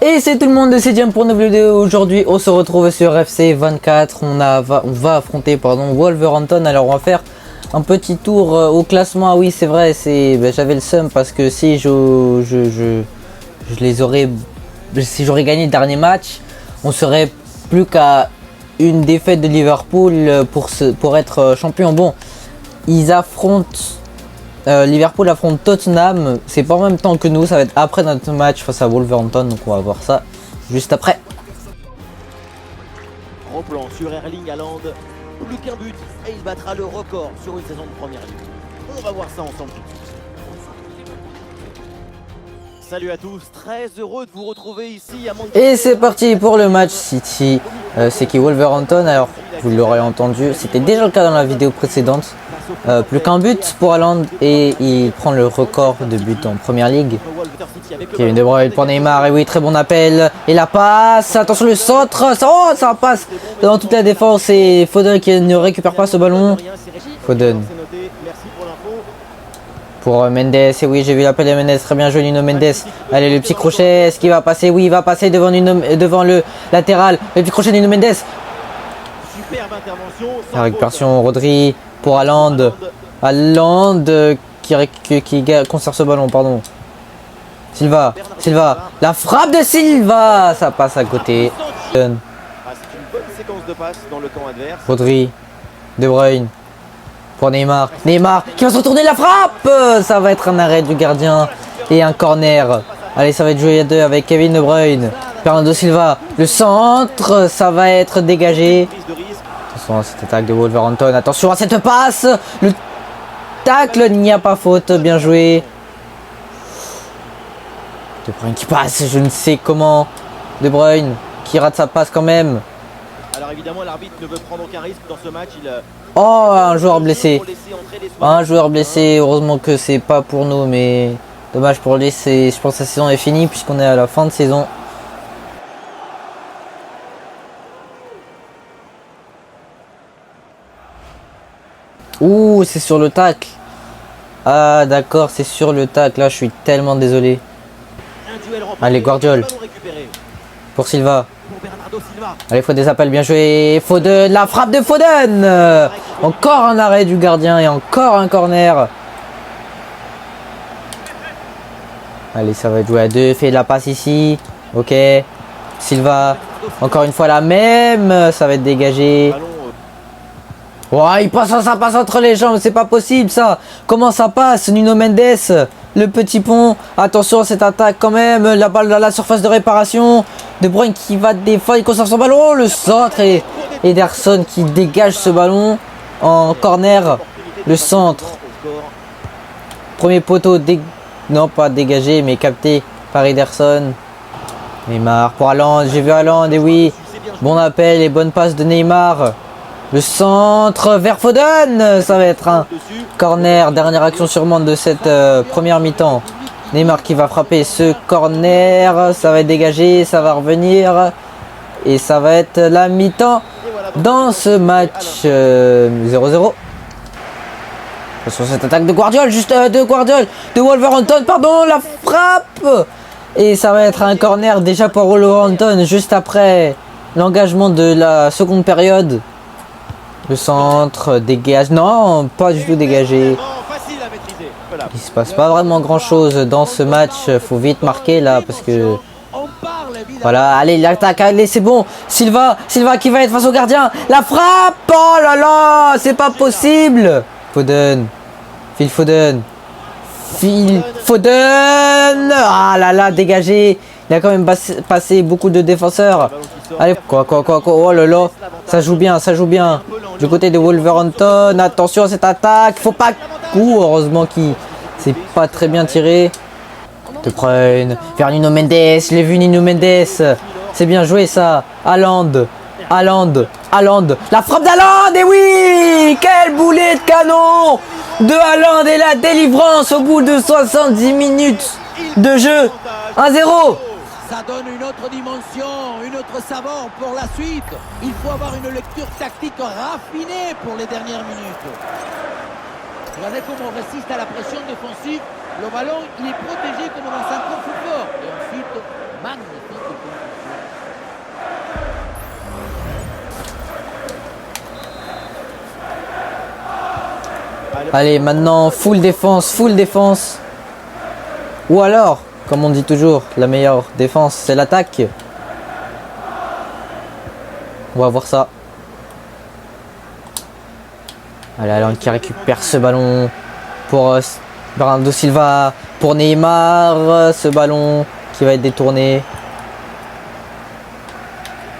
Et c'est tout le monde, c'est Jam pour une nouvelle vidéo. Aujourd'hui on se retrouve sur FC 24. On va affronter Wolverhampton. Alors on va faire un petit tour au classement. Ah oui c'est vrai, j'avais le seum parce que si si j'aurais gagné le dernier match, on serait plus qu'à une défaite de Liverpool pour être champion. Bon, ils affrontent Liverpool affronte Tottenham, c'est pas en même temps que nous, ça va être après notre match face à Wolverhampton, donc on va voir ça juste après. Gros plan sur Erling Haaland, plus qu'un but et il battra le record sur une saison de première ligue. On va voir ça ensemble. Salut à tous, très heureux de vous retrouver ici à Manchester. Et c'est parti pour le match City, c'est qui Wolverhampton. Alors vous l'aurez entendu, c'était déjà le cas dans la vidéo précédente. Plus qu'un but pour Haaland et il prend le record de buts en première ligue. Kevin De Bruyne pour Neymar, et oui très bon appel, et la passe, attention le centre, ça passe dans toute la défense et Foden qui ne récupère pas ce ballon. Foden pour Mendes, et oui j'ai vu l'appel de Mendes, très bien joué Nuno Mendes. Allez le petit crochet, est-ce qu'il va passer? Oui il va passer devant le latéral, le petit crochet de Nuno Mendes. La récupération Rodri pour Haaland qui conserve ce ballon, pardon. Silva, la frappe de Silva, ça passe à côté. Rodri, De Bruyne pour Neymar qui va se retourner, la frappe, ça va être un arrêt du gardien et un corner. Allez, ça va être joué à deux avec Kevin De Bruyne, Bernardo Silva, le centre, ça va être dégagé. Attention à cette attaque de Wolverhampton, attention à cette passe, le tacle, il n'y a pas faute, bien joué. De Bruyne qui passe, je ne sais comment. De Bruyne qui rate sa passe quand même. Alors évidemment l'arbitre ne veut prendre aucun risque dans ce match. Oh, un joueur blessé. Heureusement que c'est pas pour nous, mais dommage pour lui. Je pense que la saison est finie puisqu'on est à la fin de saison. Ouh, c'est sur le tacle. Ah d'accord, c'est sur le tacle. Là, je suis tellement désolé. Allez, Guardiola. Pour Silva. Allez, faut des appels, bien joué. Foden, la frappe de Foden. Encore un arrêt du gardien et encore un corner. Allez, ça va être joué à deux. Fait de la passe ici. Ok. Silva. Encore une fois la même. Ça va être dégagé. Ouais, ça passe entre les jambes, c'est pas possible ça. Comment ça passe? Nuno Mendes, le petit pont. Attention à cette attaque quand même. La balle à la surface de réparation. De Bruyne qui va défendre, il conserve son ballon. Le centre et Ederson qui dégage ce ballon en corner. Le centre. Premier poteau, non pas dégagé mais capté par Ederson. Neymar pour Haaland, j'ai vu Haaland, et oui. Bon appel et bonne passe de Neymar. Le centre vers Foden, ça va être un corner, dernière action sûrement de cette première mi-temps. Neymar qui va frapper ce corner, ça va être dégagé, ça va revenir. Et ça va être la mi-temps dans ce match 0-0. Sur cette attaque de Guardiola, de Wolverhampton, pardon, la frappe. Et ça va être un corner déjà pour Wolverhampton juste après l'engagement de la seconde période. Le centre dégage, non, pas du tout dégagé. Il se passe pas vraiment grand chose dans ce match. Faut vite marquer là parce que voilà. Allez, l'attaque, allez, c'est bon. Silva qui va être face au gardien. La frappe, oh là là, c'est pas possible. Foden, Phil Foden. Ah là là, dégagé. Il a quand même passé beaucoup de défenseurs. Allez, quoi. Oh là là, ça joue bien. Du côté de Wolverhampton, attention à cette attaque. Faut pas. Heureusement qu'il c'est pas très bien tiré. De Bruyne vers Nuno Mendes. Je l'ai vu, Nuno Mendes. C'est bien joué ça. Haaland. La frappe d'Haaland. Et oui, quel boulet de canon de Haaland et la délivrance au bout de 70 minutes de jeu. 1-0. Ça donne une autre dimension, une autre saveur pour la suite. Il faut avoir une lecture tactique raffinée pour les dernières minutes. Regardez comment on résiste à la pression défensive. Le ballon, il est protégé comme dans un coffre fort. Et ensuite, Magnifique conclusion. Allez, maintenant, full défense, full défense. Ou alors, comme on dit toujours, la meilleure défense, c'est l'attaque. On va voir ça. Allez, Haaland qui récupère ce ballon pour Bernardo Silva, pour Neymar. Ce ballon qui va être détourné.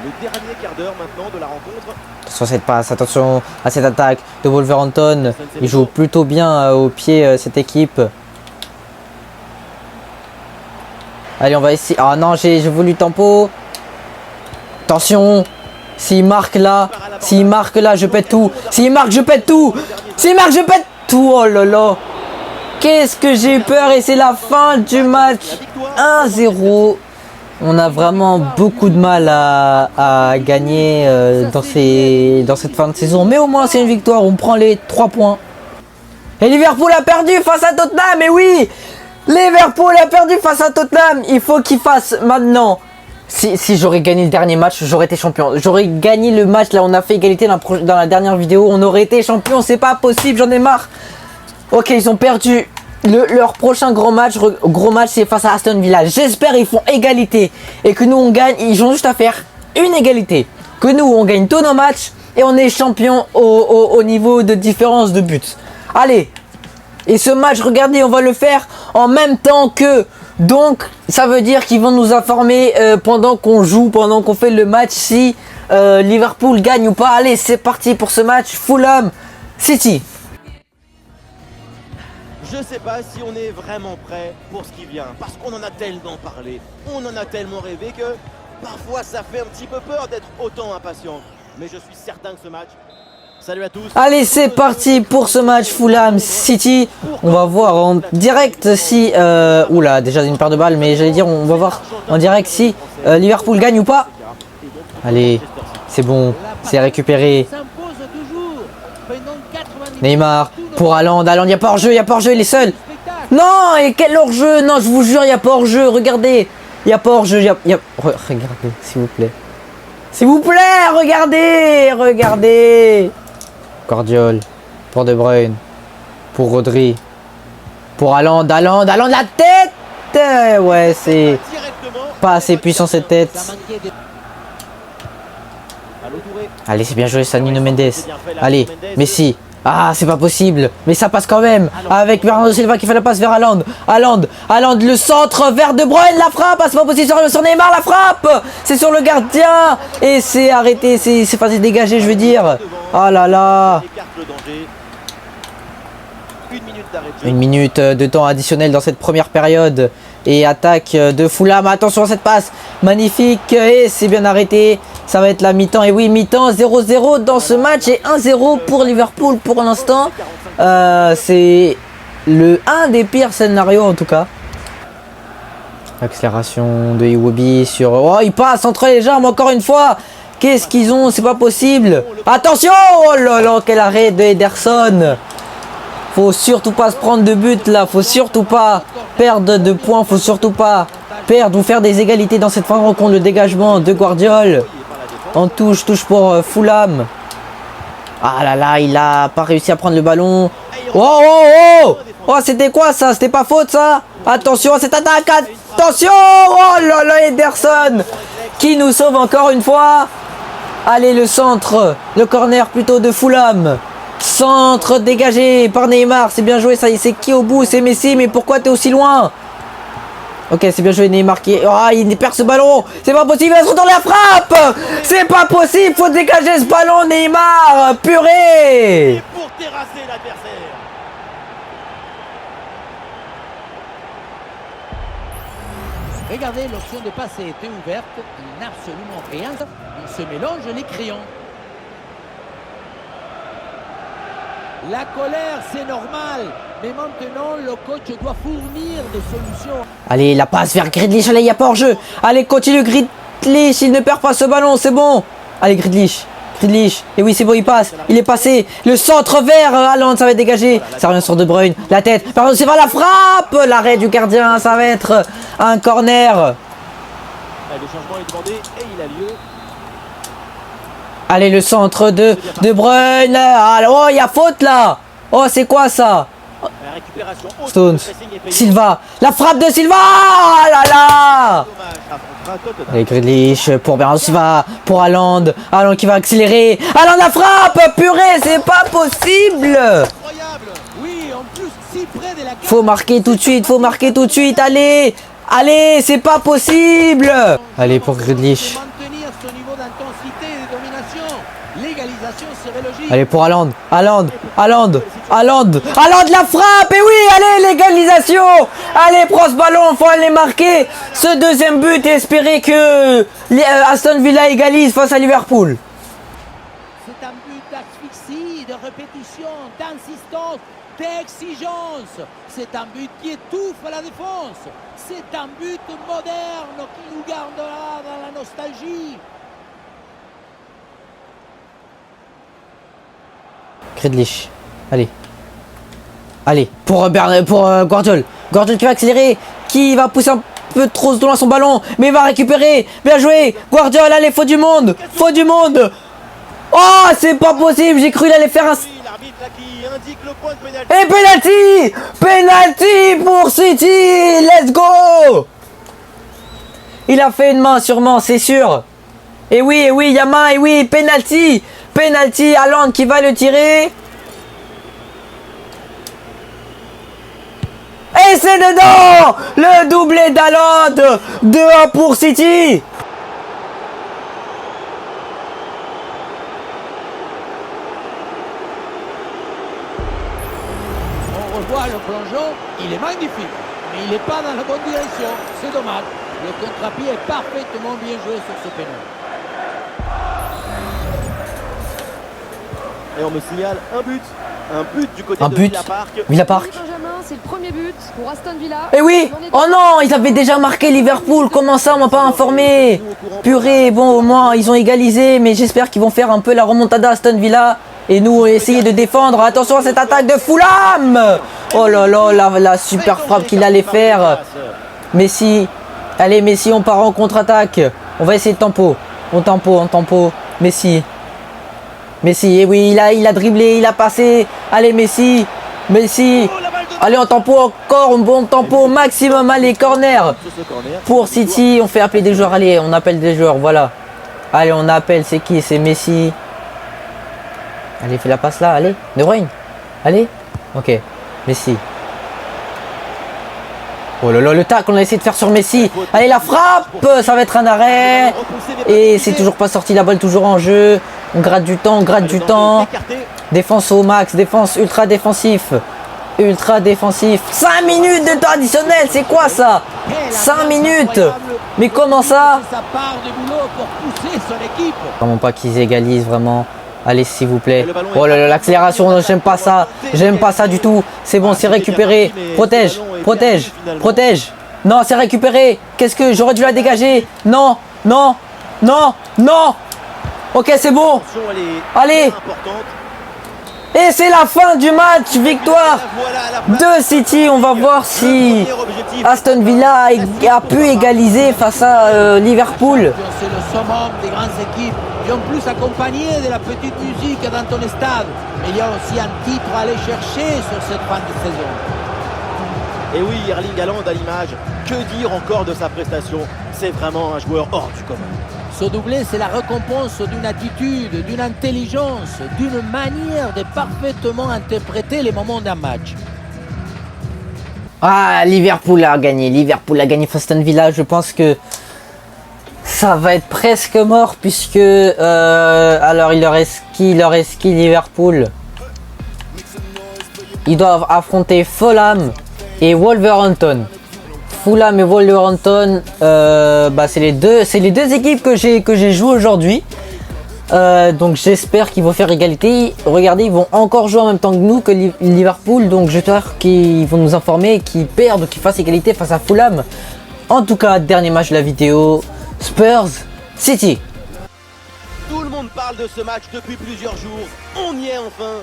Le dernier quart d'heure maintenant de la rencontre. Attention à cette passe, attention à cette attaque de Wolverhampton. Il joue plutôt bien au pied cette équipe. Allez, on va essayer. Ah non, j'ai voulu tempo. Attention. S'il marque là, je pète tout. S'il marque, je pète tout. S'il marque, je pète tout. Oh là là. Qu'est-ce que j'ai eu peur et c'est la fin du match. 1-0. On a vraiment beaucoup de mal à gagner dans cette fin de saison. Mais au moins, c'est une victoire. On prend les 3 points. Et Liverpool a perdu face à Tottenham. Et oui, Liverpool a perdu face à Tottenham. Il faut qu'il fasse maintenant. Si j'aurais gagné le dernier match, j'aurais été champion. J'aurais gagné le match. Là, on a fait égalité dans la dernière vidéo. On aurait été champion. C'est pas possible. J'en ai marre. Ok, ils ont perdu. Leur prochain gros match, c'est face à Aston Villa. J'espère qu'ils font égalité et que nous on gagne. Ils ont juste à faire une égalité. Que nous on gagne tous nos matchs et on est champion au niveau de différence de buts. Allez. Et ce match, regardez, on va le faire en même temps que. Donc, ça veut dire qu'ils vont nous informer pendant qu'on joue, pendant qu'on fait le match, si Liverpool gagne ou pas. Allez, c'est parti pour ce match. Fulham City. Je sais pas si on est vraiment prêt pour ce qui vient, parce qu'on en a tellement parlé, on en a tellement rêvé que parfois ça fait un petit peu peur d'être autant impatient. Mais je suis certain que ce match... Salut à tous. Allez, c'est parti pour ce match Fulham City. On va voir en direct si... oula, déjà une paire de balles, mais j'allais dire, on va voir en direct si Liverpool gagne ou pas. Allez, c'est bon, c'est récupéré. Neymar pour Haaland. Haaland, il n'y a pas hors-jeu, il est seul. Non, et quel hors-jeu. Non, je vous jure, il n'y a pas hors-jeu. Regardez, il n'y a pas hors-jeu. Regardez, s'il vous plaît. S'il vous plaît, regardez. Guardiola pour De Bruyne. Pour Rodri. Pour Haaland, la tête. Ouais, c'est pas assez puissant cette tête. Allez, c'est bien joué, ça, Nuno Mendes. Allez, Messi. Ah, c'est pas possible. Mais ça passe quand même. Avec Bernardo Silva qui fait la passe vers Haaland. Haaland, le centre vers De Bruyne. La frappe. Ah, c'est pas possible sur Neymar. La frappe. C'est sur le gardien. Et c'est arrêté. C'est pas dégagé, je veux dire. Oh là là. Une minute de temps additionnel dans cette première période. Et attaque de Fulham. Attention à cette passe. Magnifique. Et c'est bien arrêté. Ça va être la mi-temps. Et oui, mi-temps 0-0 dans ce match. Et 1-0 pour Liverpool pour l'instant. C'est un des pires scénarios en tout cas. Accélération de Iwobi sur... Oh, il passe entre les jambes encore une fois. Qu'est-ce qu'ils ont? C'est pas possible. Attention. Oh là là, quel arrêt de Ederson. Faut surtout pas se prendre de but là. Faut surtout pas perdre de points. Faut surtout pas perdre ou faire des égalités dans cette fin de rencontre. Le dégagement de Guardiola. En touche pour Fulham. Ah là là, il a pas réussi à prendre le ballon. Oh, c'était quoi ça? C'était pas faute ça? Attention à cette attaque. Attention. Oh là là, Ederson qui nous sauve encore une fois. Allez, le centre. Le corner plutôt de Fulham. Centre dégagé par Neymar. C'est bien joué ça. C'est qui au bout? C'est Messi. Mais pourquoi t'es aussi loin? Ok, c'est bien joué Neymar qui... Oh, il perd ce ballon. C'est pas possible, il va se retourner la frappe. C'est pas possible, faut dégager ce ballon Neymar. Purée. Pour terrasser l'adversaire. Regardez, l'option de passer était ouverte. Il n'a absolument rien. Il se mélange les crayons. La colère, c'est normal. Mais maintenant, le coach doit fournir des solutions. Allez, la passe vers Grealish. Allez, il n'y a pas hors-jeu. Allez, continue Grealish. Il ne perd pas ce ballon, c'est bon. Allez, Grealish. Et oui, c'est bon, il passe. Il est passé. Le centre vers Haaland, ça va être dégagé. Ça revient sur De Bruyne. La tête. Pardon, c'est pas la frappe. L'arrêt du gardien, ça va être un corner. Le changement est demandé et il a lieu. Allez, le centre de Bruyne. Ah, oh, il y a faute là. Oh, c'est quoi ça? La récupération haute, Stones. le pressing est payant. Silva. La frappe de Silva. Ah là là. Dommage, affrontera Tottenham. Allez, Grealish pour Bernardo Silva. Pour Haaland. Haaland qui va accélérer. Haaland la frappe. Purée, c'est pas possible. Incroyable. Oui, en plus, si près de la carte. Faut marquer tout de suite. Faut marquer tout de suite. Allez. Allez, c'est pas possible. Allez, pour Grealish. Maintenir ce niveau d'intensité et de domination. L'égalisation serait logique. Allez, pour Haaland. Haaland. Haaland. Haaland. Haaland la frappe. Et oui, allez, l'égalisation. Allez, prends ce ballon. Faut aller marquer ce deuxième but et espérer que Aston Villa égalise face à Liverpool. C'est un but d'asphyxie, de répétition, d'insistance, d'exigence. C'est un but qui étouffe la défense. C'est un but moderne qui nous gardera dans la nostalgie. Grealish. Allez. Allez, pour Guardiola. Guardiola qui va accélérer, qui va pousser un peu trop loin son ballon, mais il va récupérer. Bien joué. Guardiola, allez, faut du monde. Faut du monde. Oh, c'est pas possible. J'ai cru qu'il allait faire un... Oui, l'arbitre là qui indique le point de pénalty. Et penalty. Penalty pour City. Let's go. Il a fait une main sûrement, c'est sûr. Et oui, il y a main, et oui, penalty. Penalty, Haaland qui va le tirer. Et c'est dedans. Le doublé d'Haaland. 2-1 pour City. On revoit le plongeon, il est magnifique, mais il n'est pas dans la bonne direction. C'est dommage. Le contre-pied est parfaitement bien joué sur ce pénal. Et on me signale un but. Un but du côté Un de but. Villa Park. Villa Park. Oui, Benjamin, c'est le premier but pour Aston Villa. Eh oui. Oh non, ils avaient déjà marqué Liverpool. Comment ça, on m'a pas informé? Purée, bon, au moins, ils ont égalisé. Mais j'espère qu'ils vont faire un peu la remontada à Aston Villa. Et nous, essayer de défendre. Attention à cette attaque de Fulham. Oh là là, la super frappe qu'il allait faire. Messi. Allez, Messi, on part en contre-attaque. On va essayer de tempo. On tempo. Messi. Messi, et oui, il a dribblé, il a passé. Allez, Messi. Allez, on tempo encore, un bon tempo au maximum. Allez, corner. Pour City, on fait appeler des joueurs. Allez, on appelle des joueurs, voilà. Allez, on appelle, c'est qui? C'est Messi. Allez, fais la passe là, allez. De Bruyne. Allez. Ok, Messi. Oh là là, le tac qu'on a essayé de faire sur Messi. Allez, la frappe. Ça va être un arrêt. Et c'est toujours pas sorti, la balle toujours en jeu. On gratte du temps, Défense au max, défense ultra défensif. 5 minutes de temps additionnel, c'est quoi ça? 5 minutes. Mais comment ça? Ça part du boulot pour pousser son équipe. Vraiment pas qu'ils égalisent, vraiment. Allez, s'il vous plaît. Oh là là, l'accélération, j'aime pas ça. J'aime pas ça du tout. C'est bon, c'est récupéré. Protège. Non, c'est récupéré. Qu'est-ce que j'aurais dû la dégager? Non. Ok, c'est bon. Allez. Et c'est la fin du match. Victoire de City. On va voir si Aston Villa a pu égaliser face à Liverpool. C'est le summum des grandes équipes. Et en plus accompagné de la petite musique dans ton stade. Mais il y a aussi un titre à aller chercher sur cette fin de saison. Et oui, Erling Haaland à l'image. Que dire encore de sa prestation? C'est vraiment un joueur hors du commun. Ce doublé, c'est la récompense d'une attitude, d'une intelligence, d'une manière de parfaitement interpréter les moments d'un match. Ah, Liverpool a gagné face à Aston Villa. Je pense que ça va être presque mort puisque alors il leur reste qui Liverpool. Ils doivent affronter Fulham et Wolverhampton. Fulham et Wolverhampton, c'est les deux équipes que j'ai joué aujourd'hui. Donc j'espère qu'ils vont faire égalité. Regardez, ils vont encore jouer en même temps que nous, que Liverpool. Donc j'espère qu'ils vont nous informer, qu'ils perdent, qu'ils fassent égalité face à Fulham. En tout cas, dernier match de la vidéo, Spurs City. Tout le monde parle de ce match depuis plusieurs jours. On y est enfin.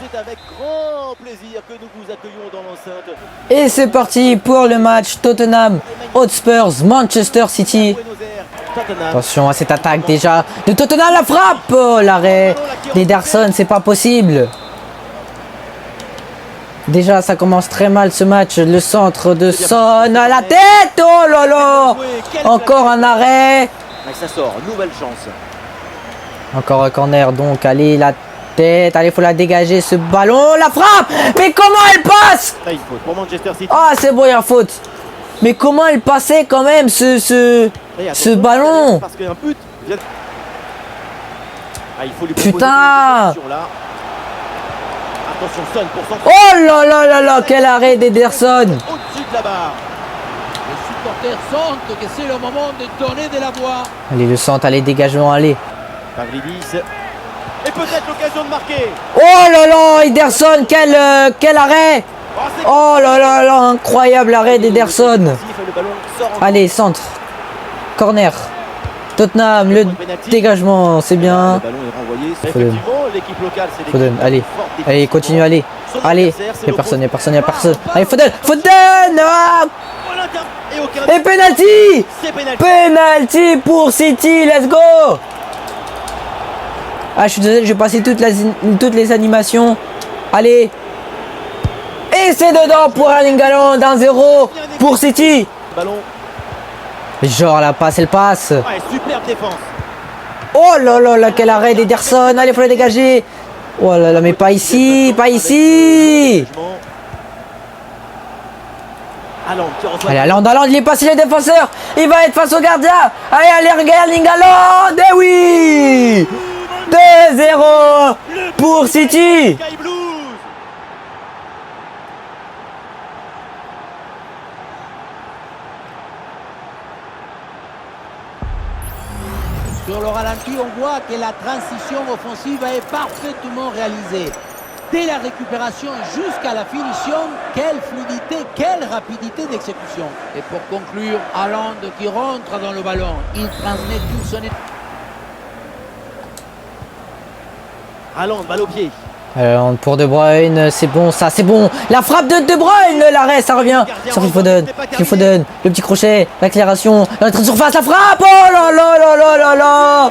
c'est avec grand plaisir que nous vous accueillons dans l'enceinte. Et c'est parti pour le match Tottenham Hotspur Manchester City. Buenos Aires, Tottenham. Attention à cette attaque déjà de Tottenham, la frappe. Oh, l'arrêt d'Ederson, c'est pas possible. Déjà ça commence très mal ce match. Le centre de Son à la tête. Oh là là. Encore un arrêt. Et ça sort, nouvelle chance. Encore un corner donc. Allez, la tête. Allez, faut la dégager ce ballon. La frappe. Mais comment elle passe? Là, il faut pour Manchester City. Ah, c'est bon, il y a faute. Mais comment elle passait quand même ce Et attention, ballon? parce qu'un but vient... Ah, il faut lui Putain. proposer une solution, là. Attention, Son pour son... Oh là là là là, quel arrêt d'Ederson. Au-dessus de la barre. Les supporters sentent que c'est le moment de donner de la voix. Allez, le centre, allez, dégagement, allez. Pavlidis. Et peut-être l'occasion de marquer. Oh là là, Ederson, quel arrêt. Oh, c'est... Oh là là là, incroyable arrêt d'Ederson. Le ballon sort en... Allez, centre. Corner. Tottenham, le dégagement, c'est bien. Le ballon est renvoyé. Foden. Effectivement, l'équipe locale, c'est l'équipe Foden, allez. forte Allez, défensivement. continue, allez. Son Allez, adversaire, c'est il n'y a personne, il l'opposé. n'y a personne, il n'y a personne. Allez, Foden, Foden. Ah. Oh, l'inter- et aucun... Et penalty. C'est pénalty. Penalty pour City, let's go. Ah, je suis désolé, je vais passer toutes les animations. Allez. Et c'est dedans pour Erling Haaland, 1-0 pour City. Ballon. Genre la passe, elle passe. Ouais, superbe défense. Oh là là là, quel arrêt d'Ederson. Allez, faut la dégager. Oh là là, mais pas ici, pas ici. Haaland qui reçoit... Allez, Haaland, il est passé les défenseurs. Il va être face au gardien. Allez, Erling Haaland. Eh oui. 2-0 pour City. Sky Blues. Sur le ralenti, on voit que la transition offensive est parfaitement réalisée. Dès la récupération jusqu'à la finition, quelle fluidité, quelle rapidité d'exécution. Et pour conclure, Haaland qui rentre dans le ballon, il transmet tout son... Haaland, balle au pied. Pour De Bruyne, c'est bon ça, c'est bon. La frappe de De Bruyne, l'arrêt, ça revient. Sur Phil Foden, le petit crochet, l'accélération, l'entrée de surface, la frappe. Oh là là là là là là.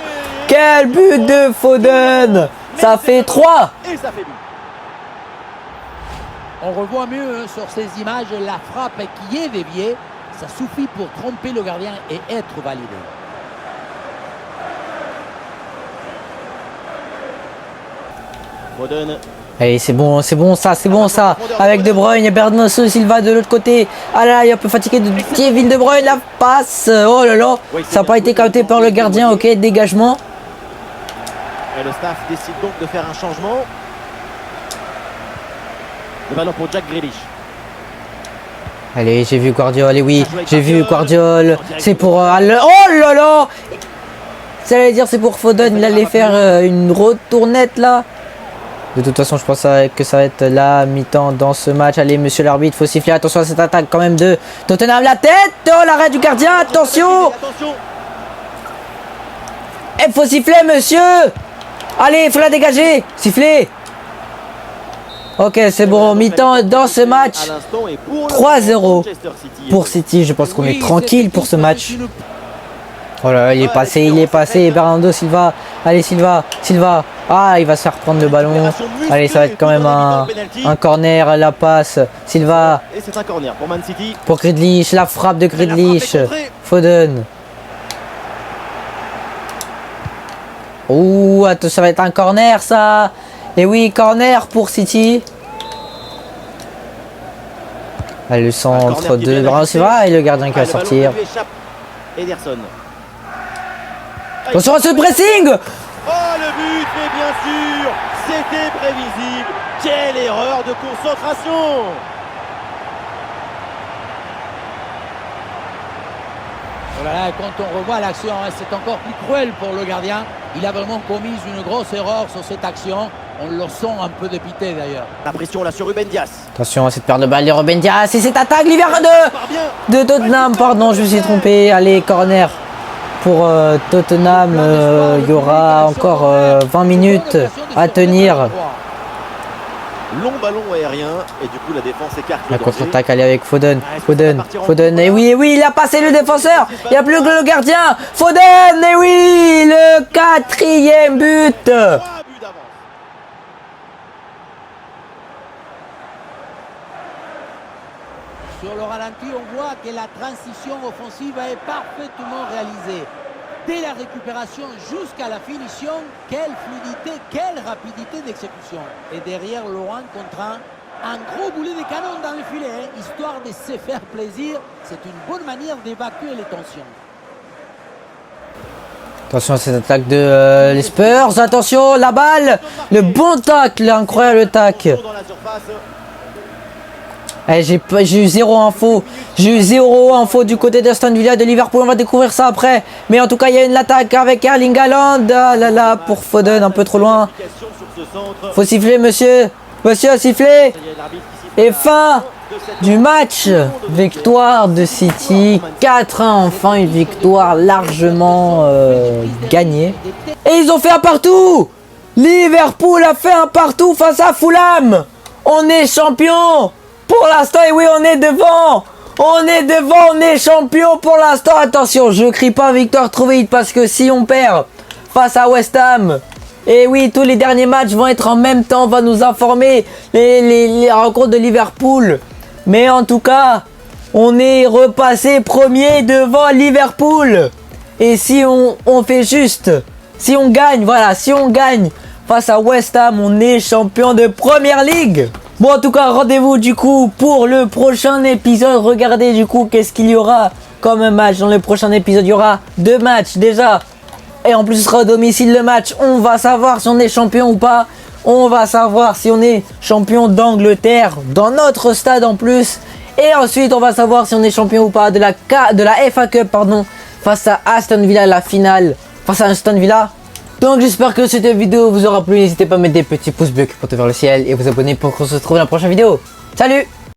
Quel but de Foden. Ça fait 3. Et ça fait but. On revoit mieux sur ces images la frappe qui est déviée. Ça suffit pour tromper le gardien et être validé. Foden. Allez, c'est bon ça, c'est bon ça. Avec De Bruyne et Bernardo Silva de l'autre côté. Ah là, il est un peu fatigué de Kevin De Bruyne, la passe. Oh là là, ça n'a pas été capté par le gardien. Ok, dégagement. Et le staff décide donc de faire un changement. Le ballon pour Jack Grealish. Allez, j'ai vu Guardiola, et oui, j'ai vu Guardiola. C'est pour... oh là là. Ça allait dire c'est pour Foden, il allait faire une retournette là. De toute façon, je pense que ça va être la mi-temps dans ce match. Allez, monsieur l'arbitre, faut siffler. Attention à cette attaque quand même de Tottenham. La tête. Oh, l'arrêt du gardien. Attention. Il faut siffler, monsieur. Allez, il faut la dégager. Siffler. Ok, c'est bon. Mi-temps dans ce match. 3-0 pour City. Je pense qu'on est tranquille pour ce match. Oh là, il est passé. Bernardo Silva. Allez, Silva. Ah, il va se faire prendre le ballon. Allez, ça va être quand même un corner. La passe. Silva. Et c'est un corner pour Man City. Pour Grealish. La frappe de Grealish. Foden. Ouh, attends, ça va être un corner, ça. Et oui, corner pour City. Allez, le centre de Bernardo Silva et le gardien qui va sortir. Ederson. Attention à ce pressing. Oh, le but, mais bien sûr, c'était prévisible. Quelle erreur de concentration. Oh là là, quand on revoit l'action, c'est encore plus cruel pour le gardien. Il a vraiment commis une grosse erreur sur cette action. On le sent un peu dépité d'ailleurs. La pression là sur Ruben Dias. Attention à cette paire de balles de Ruben Dias et cette attaque l'hiver de Tottenham. Pardon, je me suis trompé. Allez, corner pour Tottenham. Il y aura encore 20 minutes à tenir. Long ballon aérien et du coup la défense écarte le La danger. contre-attaque, elle est avec Foden. Ah, est-ce que Foden, ça va partir en Foden. contre-attaque? Et oui, il a passé le défenseur. Il n'y a plus que le gardien. Foden, et oui, le 4e but. 3 buts d'avance. Sur le ralenti, on voit que la transition offensive est parfaitement réalisée. Dès la récupération jusqu'à la finition, quelle fluidité, quelle rapidité d'exécution. Et derrière, Laurent contraint un gros boulet de canon dans le filet, hein, histoire de se faire plaisir. C'est une bonne manière d'évacuer les tensions. Attention à cette attaque de les Spurs. Attention, la balle. Le bon tacle, incroyable tacle. Dans la surface. Eh, j'ai eu zéro info. J'ai eu zéro info du côté d'Aston Villa de Liverpool. On va découvrir ça après. Mais en tout cas, il y a une attaque avec Erling Haaland. Ah là là, pour Foden, un peu trop loin. Sur ce centre. Faut siffler, monsieur. Monsieur a sifflé. Il y a l'arbitre qui siffle Et la fin de cette du match. Victoire de City. 4-1, enfin une victoire largement gagnée. Et ils ont fait un partout. Liverpool a fait un partout face à Fulham. On est champion. Pour l'instant, et oui, on est devant. On est devant, on est champion pour l'instant. Attention, je crie pas victoire trop vite parce que si on perd face à West Ham, et oui, tous les derniers matchs vont être en même temps, on va nous informer les rencontres de Liverpool. Mais en tout cas, on est repassé premier devant Liverpool. Et si on fait juste, si on gagne, voilà, si on gagne face à West Ham, on est champion de Première Ligue. Bon, en tout cas, rendez-vous du coup pour le prochain épisode. Regardez du coup qu'est-ce qu'il y aura comme match. Dans le prochain épisode, il y aura 2 matchs déjà. Et en plus, ce sera au domicile le match. On va savoir si on est champion ou pas. On va savoir si on est champion d'Angleterre dans notre stade en plus. Et ensuite, on va savoir si on est champion ou pas de la FA Cup, pardon, face à Aston Villa, la finale face à Aston Villa. Donc j'espère que cette vidéo vous aura plu. N'hésitez pas à mettre des petits pouces bleus qui portent vers le ciel et vous abonner pour qu'on se retrouve dans la prochaine vidéo. Salut!